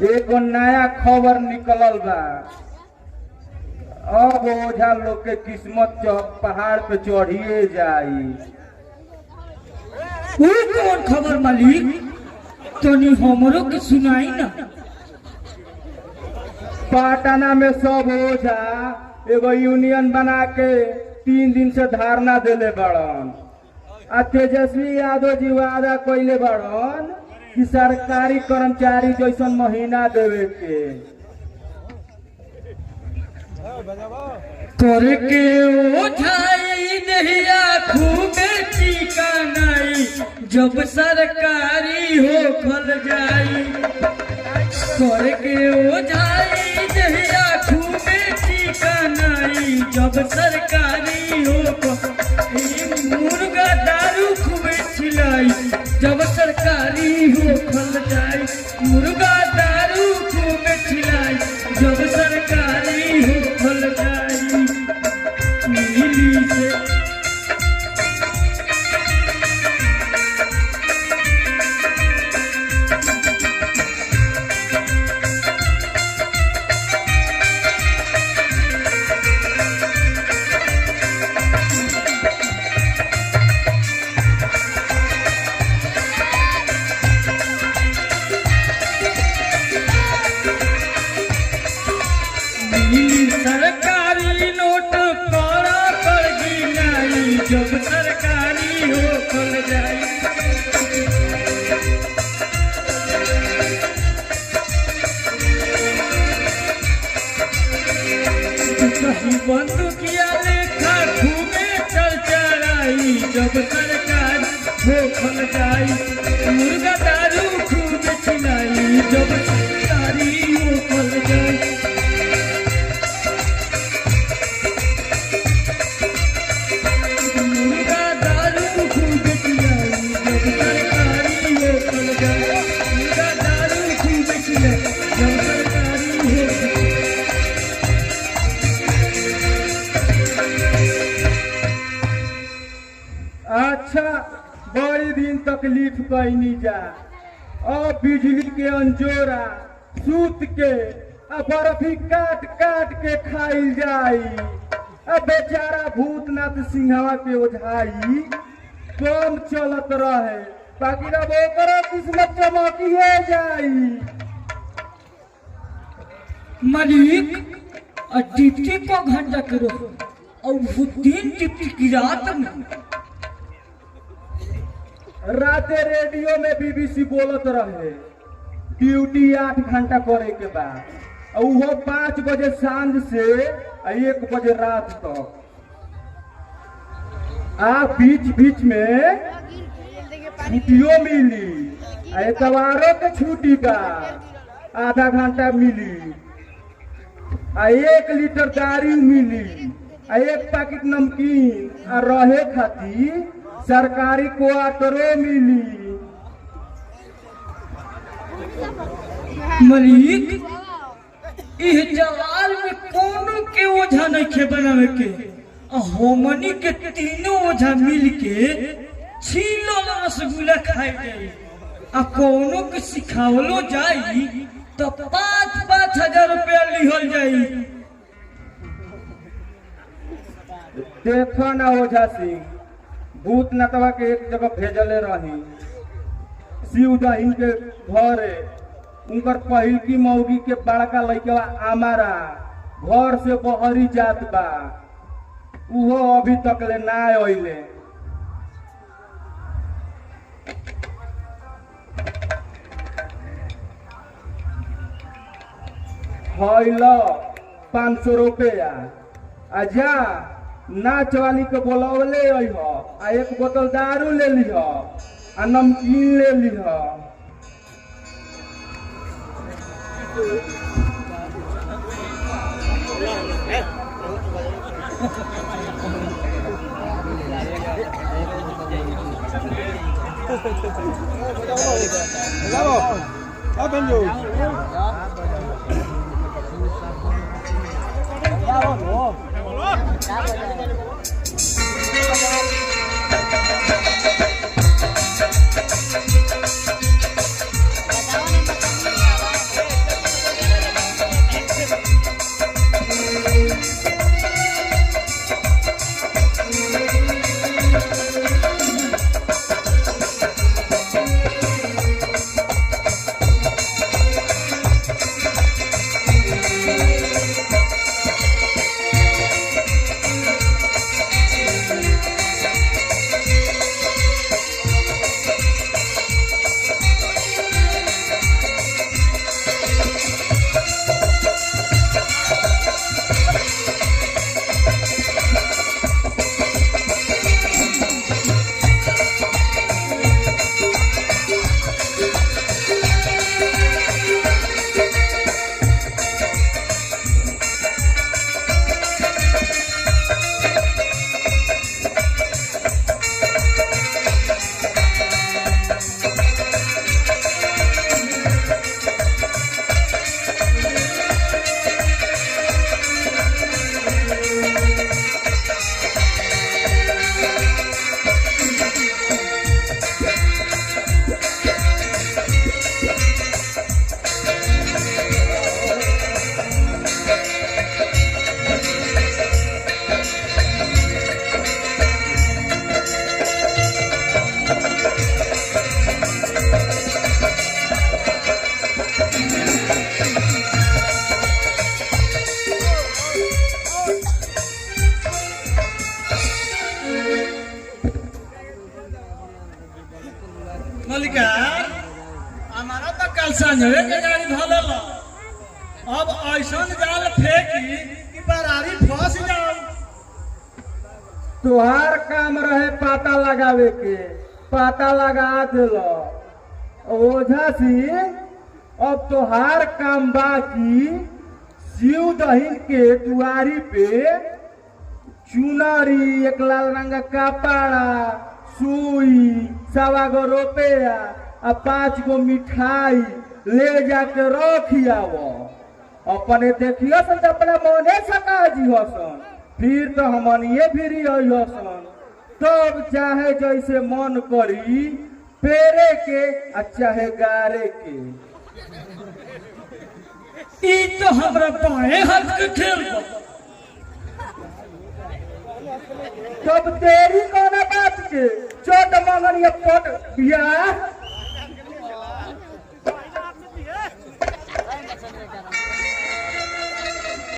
एगो नया खबर निकलल बा। अब ओझा लोग के किस्मत पहाड़ पे चढ़िए जाई। वो कौन खबर मालिक? तनी हमरो के सुनाई ना। पटना में सब ओझा एगो यूनियन बना के 3 दिन से धरना देले बड़न। आ तेजस्वी यादव जी वादा कइले बड़न कि सरकारी कर्मचारी जैसन महीना देवे के। तोरे के ओझाई नहिया खूबे ठिकानाई, जब सरकारी हो खल जाई। तोरे के ओझाई नहिया खूबे ठिकानाई, जब सरकारी हो मुर्गा दारू खूबे छिलाई, जब सरकारी हो खल जाई। मुर्गा दारू खूबे छिलाई, जब सरकारी हो खल जाई। मिली से सरकारी नोट कड़ा कर गिनाई, जब सरकारी हो खल जाई। कहीं बंदूकिया लेखा घूमे चल चलाई, जब सरकार हो खल जाई। मुर्गा दारू खूब छिलाई, जब सरकारी हो खल जाई। अच्छा, बड़ी दिन तकलीफ कैनी जा। अब बिजली के अंजोरा सूत के बर्फी काट काट के खाइल जाई। अब बेचारा भूतनाथ सिंहवा के ओझाई कम चलत रहे, बाकी अब ओकरो किस्मत चमकिए जाई। मालिक डिप्टी को घंटा करो और वो 3 डिप्टी की रात में। राते रेडियो में बीबीसी बोलत रहे ड्यूटी 8 घंटा करे के बाद, और वो 5 बजे सांझ से 1 बजे रात तक। बीच बीच में छुट्टियों मिली, एतवारों के छुट्टी बा आधा घंटा मिली, 1 लीटर दारू मिली, 1 पैकेट नमकीन आ रहे खातिर सरकारी क्वार्टरों मिली। मालिक इह जवाल में कोनो के ओझा नहीं खे बनावे के। हमनी के तीनों ओझा मिल के छीलो रसगुल्ला खाए जाई, आ कोनो के सिखावलो जाई तो 5-5 हजार रुपया लिहल जाई। देखो ना ओझा सिंह, भूतनाथवा के एक जगह भेजले रही शिवदही के घरे। उनकर पहिल की मौगी के बड़का लड़का हमारा घर से बहरी जात बा, उहो अभी तक ले ना आइले। हईलो 500 रुपया आ जा नाच वाली के बोलवले अइह, आ 1 बोतल दारू ले लिह आ नमकीन ले लिह। अब ऐसा जाल फेंकी कि बरारी फंस जाओ। तुहार काम रहे पाता लगावे के, पाता लगा दिलो। ओझा सिंह अब तुहार काम बाकी शिव दहिन के दुआरी पे चुनरी, एक लाल रंग का कपड़ा, सुई, 1.25 रुपया आ 5 गो मिठाई ले जाके रखियावो। अपने देखियो सन अपने मने सका जी हसन, फिर तो हमनिए फिरी हसन। तब चाहे जैसे मन करी पेरे के आ चाहे गारे के। ई तो हमरा बाएं हाथ के खेल बा। तब तेरी कौन बात के चोट मंगनिया पट बिया